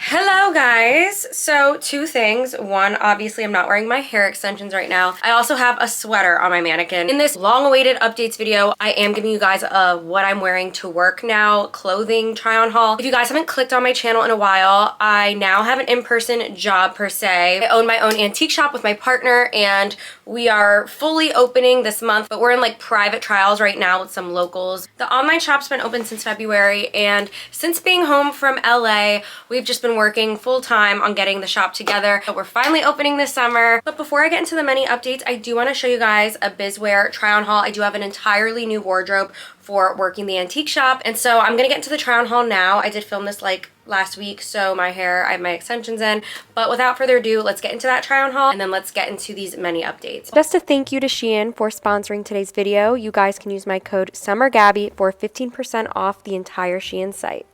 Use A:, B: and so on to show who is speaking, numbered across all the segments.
A: Hello guys! So two things. One, obviously I'm not wearing my hair extensions right now. I also have a sweater on my mannequin. In this long-awaited updates video, I am giving you guys a what I'm wearing to work now clothing try-on haul. If you guys haven't clicked on my channel in a while, I now have an in-person job per se. I own my own antique shop with my partner and we are fully opening this month, but we're in like private trials right now with some locals. The online shop's been open since February, and since being home from LA, we've just been working full-time on getting the shop together. But we're finally opening this summer. But before I get into the many updates, I do want to show you guys a bizwear try-on haul. I do have an entirely new wardrobe for working the antique shop, and so I'm gonna get into the try-on haul now. I did film this like last week, so my hair, I have my extensions in, but without further ado, let's get into that try-on haul and then let's get into these many updates. Just a thank you to Shein for sponsoring today's video. You guys can use my code SUMMERGABBY for 15% off the entire Shein site.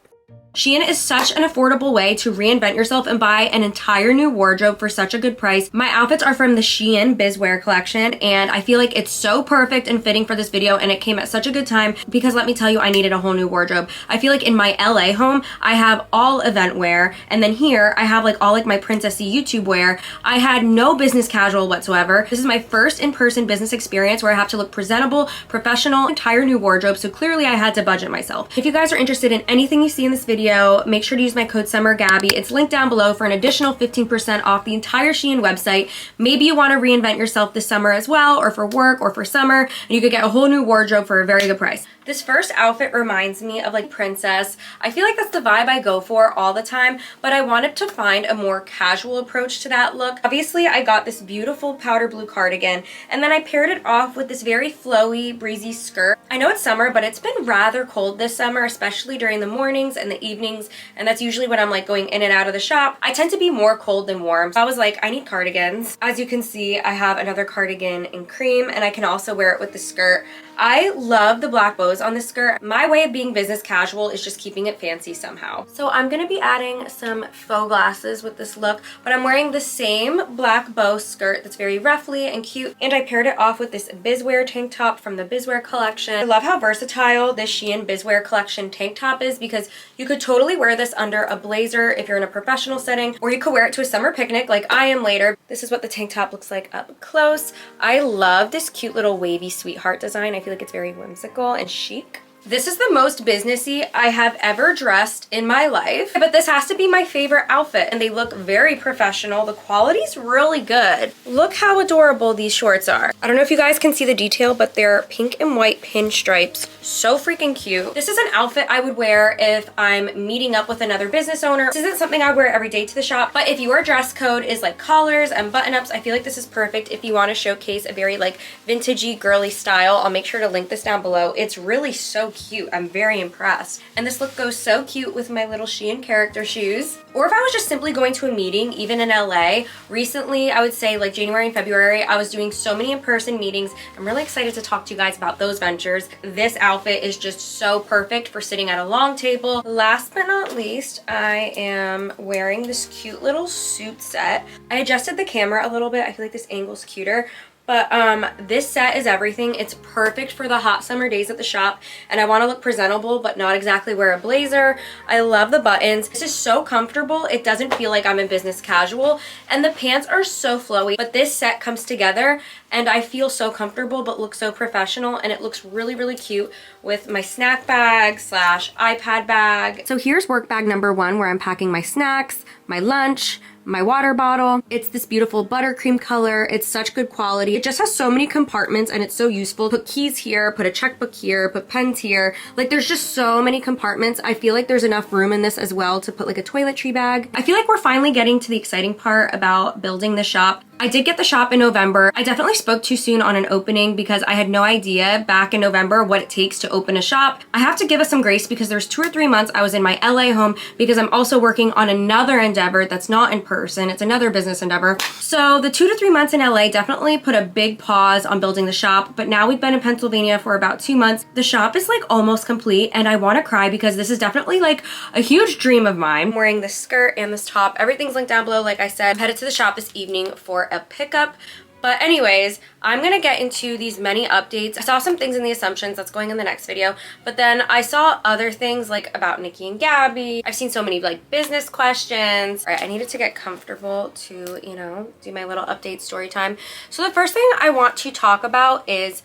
A: Shein is such an affordable way to reinvent yourself and buy an entire new wardrobe for such a good price. My outfits are from the Shein Bizwear collection, and I feel like it's so perfect and fitting for this video, and it came at such a good time because let me tell you, I needed a whole new wardrobe. I feel like in my LA home, I have all event wear, and then here I have like all like my princessy YouTube wear. I had no business casual whatsoever. This is my first in-person business experience where I have to look presentable, professional, entire new wardrobe, so clearly I had to budget myself. If you guys are interested in anything you see in this video, make sure to use my code SUMMERGABBY. It's linked down below for an additional 15% off the entire Shein website. Maybe you want to reinvent yourself this summer as well, or for work, or for summer, and you could get a whole new wardrobe for a very good price. This first outfit reminds me of like princess. I feel like that's the vibe I go for all the time, but I wanted to find a more casual approach to that look. Obviously, I got this beautiful powder blue cardigan, and then I paired it off with this very flowy, breezy skirt. I know it's summer, but it's been rather cold this summer, especially during the mornings and the evenings, and that's usually when I'm like going in and out of the shop. I tend to be more cold than warm, so I was like, I need cardigans. As you can see, I have another cardigan in cream, and I can also wear it with the skirt. I love the black bows on this skirt. My way of being business casual is just keeping it fancy somehow. So I'm gonna be adding some faux glasses with this look, but I'm wearing the same black bow skirt that's very ruffly and cute, and I paired it off with this Bizwear tank top from the Bizwear collection. I love how versatile this Shein Bizwear collection tank top is because you could totally wear this under a blazer if you're in a professional setting, or you could wear it to a summer picnic like I am later. This is what the tank top looks like up close. I love this cute little wavy sweetheart design. I feel like it's very whimsical and chic. This is the most businessy I have ever dressed in my life, but this has to be my favorite outfit, and they look very professional. The quality's really good. Look how adorable these shorts are. I don't know if you guys can see the detail, but they're pink and white pinstripes. So freaking cute. This is an outfit I would wear if I'm meeting up with another business owner. This isn't something I wear every day to the shop, but if your dress code is like collars and button-ups, I feel like this is perfect if you want to showcase a very like vintagey girly style. I'll make sure to link this down below. It's really so cute. I'm very impressed. And this look goes so cute with my little Shein character shoes. Or if I was just simply going to a meeting, even in LA, recently, I would say like January and February, I was doing so many in-person meetings. I'm really excited to talk to you guys about those ventures. This outfit is just so perfect for sitting at a long table. Last but not least, I am wearing this cute little suit set. I adjusted the camera a little bit. I feel like this angle's cuter. But this set is everything. It's perfect for the hot summer days at the shop, and I want to look presentable but not exactly wear a blazer. I love the buttons. This is so comfortable. It doesn't feel like I'm in business casual, and the pants are so flowy, but this set comes together and I feel so comfortable but look so professional, and it looks really, really cute with my snack bag slash iPad bag. So here's work bag number one, where I'm packing my snacks, my lunch, my water bottle. It's this beautiful buttercream color. It's such good quality. It just has so many compartments and it's so useful. Put keys here, put a checkbook here, put pens here. Like there's just so many compartments. I feel like there's enough room in this as well to put like a toiletry bag. I feel like we're finally getting to the exciting part about building the shop. I did get the shop in November. I definitely spoke too soon on an opening because I had no idea back in November what it takes to open a shop. I have to give us some grace because there's 2 or 3 months I was in my LA home because I'm also working on another endeavor that's not in person. It's another business endeavor. So the 2 to 3 months in LA definitely put a big pause on building the shop, but now we've been in Pennsylvania for about 2 months. The shop is like almost complete, and I want to cry because this is definitely like a huge dream of mine. I'm wearing this skirt and this top. Everything's linked down below. Like I said, I'm headed to the shop this evening for a pickup. But anyways, I'm gonna get into these many updates. I saw some things in the assumptions that's going in the next video, but then I saw other things like about Nikki and Gabby. I've seen so many like business questions. All right, I needed to get comfortable to, you know, do my little update story time. So the first thing I want to talk about is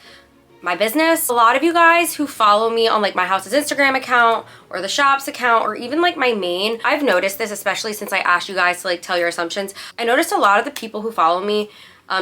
A: my business. A lot of you guys who follow me on like my house's Instagram account or the shop's account or even like my main, I've noticed this, especially since I asked you guys to like tell your assumptions. I noticed a lot of the people who follow me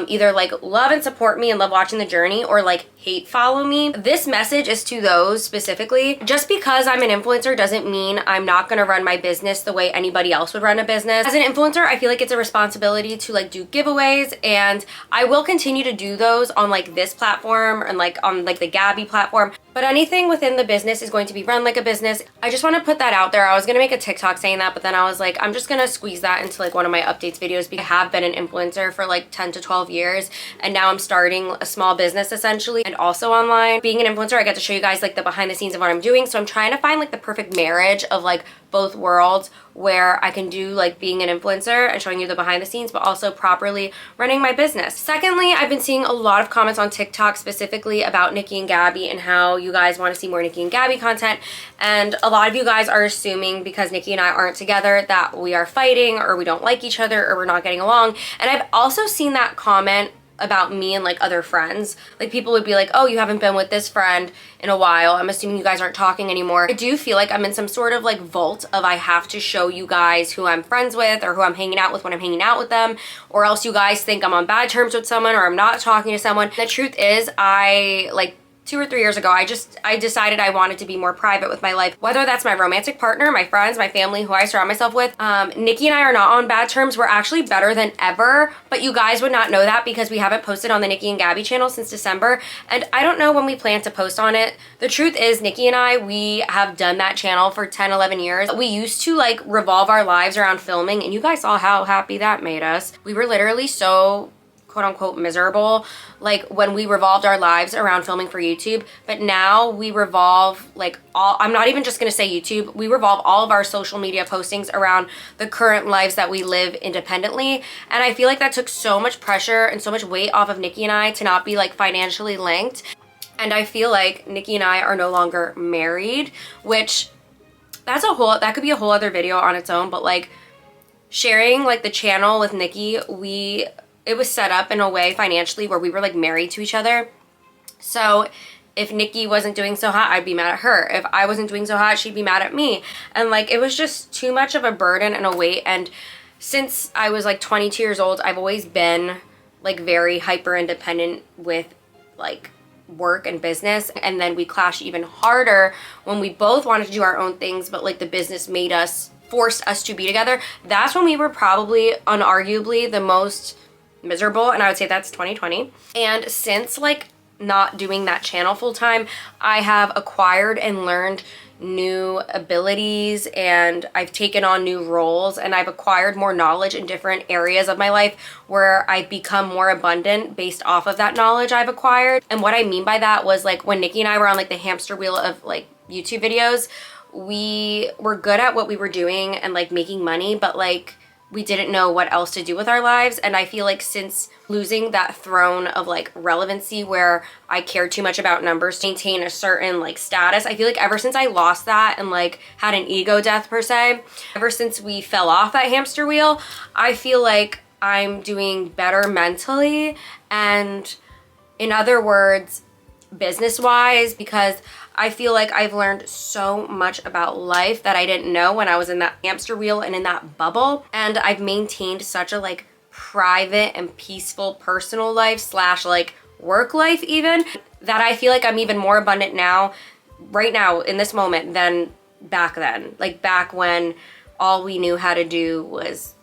A: either like love and support me and love watching the journey or like hate follow me. This message is to those specifically. Just because I'm an influencer doesn't mean I'm not gonna run my business the way anybody else would run a business. As an influencer, I feel like it's a responsibility to like do giveaways, and I will continue to do those on like this platform and like on like the Gabby platform. But anything within the business is going to be run like a business. I just want to put that out there. I was gonna make a TikTok saying that, but then I was like, I'm just gonna squeeze that into like one of my updates videos because I have been an influencer for like 10 to 12 years, and now I'm starting a small business essentially and also online. Being an influencer, I get to show you guys like the behind the scenes of what I'm doing. So I'm trying to find like the perfect marriage of like both worlds where I can do like being an influencer and showing you the behind the scenes, but also properly running my business. Secondly, I've been seeing a lot of comments on TikTok specifically about Nikki and Gabby and how you guys want to see more Nikki and Gabby content. And a lot of you guys are assuming because Nikki and I aren't together that we are fighting or we don't like each other or we're not getting along. And I've also seen that comment about me and like other friends. Like people would be like, oh, you haven't been with this friend in a while. I'm assuming you guys aren't talking anymore. I do feel like I'm in some sort of like vault of I have to show you guys who I'm friends with or who I'm hanging out with when I'm hanging out with them, or else you guys think I'm on bad terms with someone or I'm not talking to someone. The truth is, I like 2 or 3 years ago, I decided I wanted to be more private with my life, whether that's my romantic partner, my friends, my family, who I surround myself with. Nikki and I are not on bad terms. We're actually better than ever, but you guys would not know that because we haven't posted on the Nikki and Gabby channel since December, and I don't know when we plan to post on it. The truth is, Nikki and I, we have done that channel for 10, 11 years. We used to like revolve our lives around filming, and you guys saw how happy that made us. We were literally so quote unquote miserable like when we revolved our lives around filming for YouTube, but now we revolve like all, I'm not even just gonna say YouTube, we revolve all of our social media postings around the current lives that we live independently. And I feel like that took so much pressure and so much weight off of Nikki and I to not be like financially linked. And I feel like Nikki and I are no longer married, which that could be a whole other video on its own, but like sharing like the channel with Nikki, it was set up in a way financially where we were like married to each other. So if Nikki wasn't doing so hot, I'd be mad at her. If I wasn't doing so hot, she'd be mad at me. And like, it was just too much of a burden and a weight. And since I was like 22 years old, I've always been like very hyper independent with like work and business. And then we clashed even harder when we both wanted to do our own things, but like the business forced us to be together. That's when we were probably unarguably the most miserable, and I would say that's 2020. And since like not doing that channel full time, I have acquired and learned new abilities, and I've taken on new roles, and I've acquired more knowledge in different areas of my life where I've become more abundant based off of that knowledge I've acquired. And what I mean by that was like when Nikki and I were on like the hamster wheel of like YouTube videos, we were good at what we were doing and like making money, but like we didn't know what else to do with our lives. And I feel like since losing that throne of like relevancy where I cared too much about numbers to maintain a certain like status, I feel like ever since I lost that and like had an ego death per se, ever since we fell off that hamster wheel, I feel like I'm doing better mentally and, in other words, business-wise, because I feel like I've learned so much about life that I didn't know when I was in that hamster wheel and in that bubble. And I've maintained such a like private and peaceful personal life slash like work life even, that I feel like I'm even more abundant now, right now in this moment, than back then. Like back when all we knew how to do was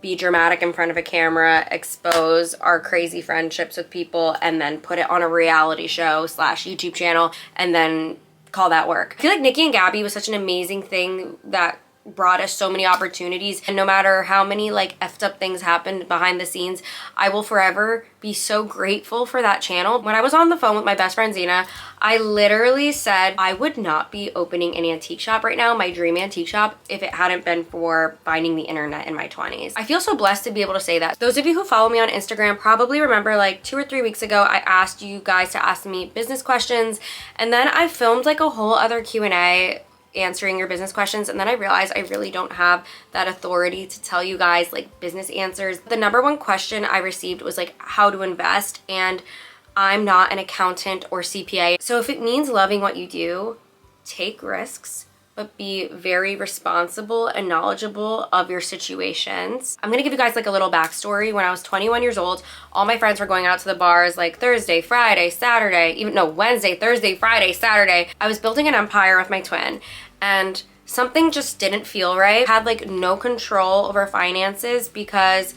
A: be dramatic in front of a camera, expose our crazy friendships with people, and then put it on a reality show slash YouTube channel and then call that work. I feel like Nikki and Gabby was such an amazing thing that brought us so many opportunities, and no matter how many like effed up things happened behind the scenes, I will forever be so grateful for that channel. When I was on the phone with my best friend Zena, I literally said I would not be opening an antique shop right now, my dream antique shop, if it hadn't been for finding the internet in my 20s. I feel so blessed to be able to say that. Those of you who follow me on Instagram probably remember like 2 or 3 weeks ago I asked you guys to ask me business questions, and then I filmed like a whole other Q&A answering your business questions, and then I realized I really don't have that authority to tell you guys like business answers. The number one question I received was like how to invest, and I'm not an accountant or CPA. So if it means loving what you do, take risks, but be very responsible and knowledgeable of your situations. I'm gonna give you guys like a little backstory. When I was 21 years old, all my friends were going out to the bars like Thursday, Friday, Saturday, Wednesday, Thursday, Friday, Saturday. I was building an empire with my twin, and something just didn't feel right. I had like no control over finances because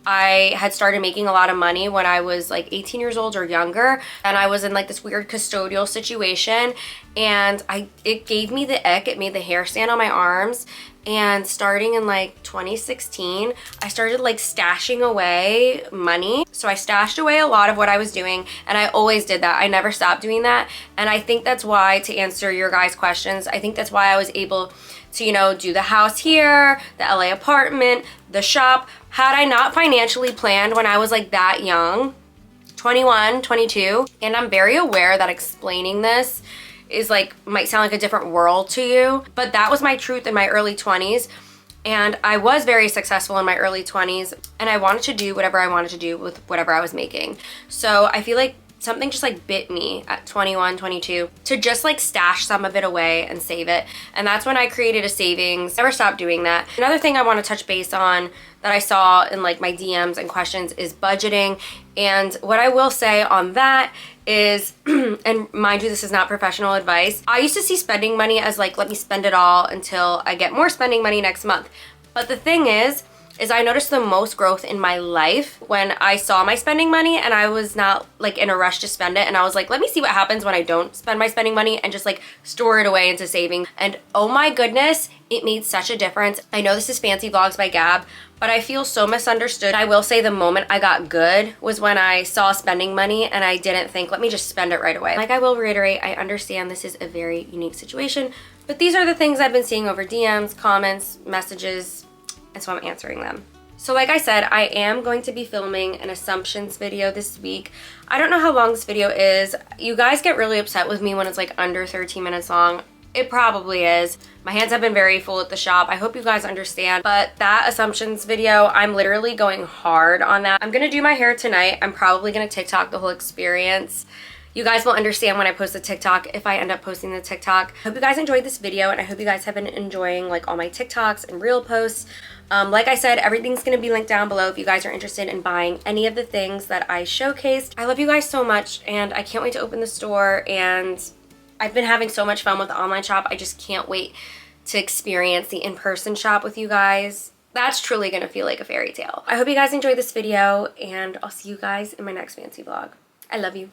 A: I had started making a lot of money when I was like 18 years old or younger, and I was in like this weird custodial situation, and it gave me the ick. It made the hair stand on my arms. And starting in like 2016, I started like stashing away money. So I stashed away a lot of what I was doing, and I always did that. I never stopped doing that. And I think that's why, to answer your guys' questions, I think that's why I was able to, you know, do the house here, the LA apartment, the shop. Had I not financially planned when I was like that young, 21, 22, and I'm very aware that explaining this is like, might sound like a different world to you, but that was my truth in my early 20s. And I was very successful in my early 20s, and I wanted to do whatever I wanted to do with whatever I was making. So I feel like something just like bit me at 21, 22 to just like stash some of it away and save it. And that's when I created a savings. Never stopped doing that. Another thing I want to touch base on that I saw in like my DMs and questions is budgeting. And what I will say on that is, and mind you, this is not professional advice, I used to see spending money as like, let me spend it all until I get more spending money next month. But the thing is I noticed the most growth in my life when I saw my spending money and I was not like in a rush to spend it. And I was like, let me see what happens when I don't spend my spending money and just like store it away into saving. And oh my goodness, it made such a difference. I know this is Fancy Vlogs by Gab, but I feel so misunderstood. I will say the moment I got good was when I saw spending money and I didn't think, let me just spend it right away. Like I will reiterate, I understand this is a very unique situation, but these are the things I've been seeing over DMs, comments, messages, and so I'm answering them. So like I said, I am going to be filming an assumptions video this week. I don't know how long this video is. You guys get really upset with me when it's like under 13 minutes long. It probably is. My hands have been very full at the shop. I hope you guys understand. But that assumptions video, I'm literally going hard on that. I'm gonna do my hair tonight. I'm probably gonna TikTok the whole experience. You guys will understand when I post the TikTok if I end up posting the TikTok. Hope you guys enjoyed this video, and I hope you guys have been enjoying like all my TikToks and reel posts. Like I said, everything's gonna be linked down below if you guys are interested in buying any of the things that I showcased. I love you guys so much, and I can't wait to open the store, and I've been having so much fun with the online shop. I just can't wait to experience the in-person shop with you guys. That's truly gonna feel like a fairy tale. I hope you guys enjoyed this video, and I'll see you guys in my next fancy vlog. I love you.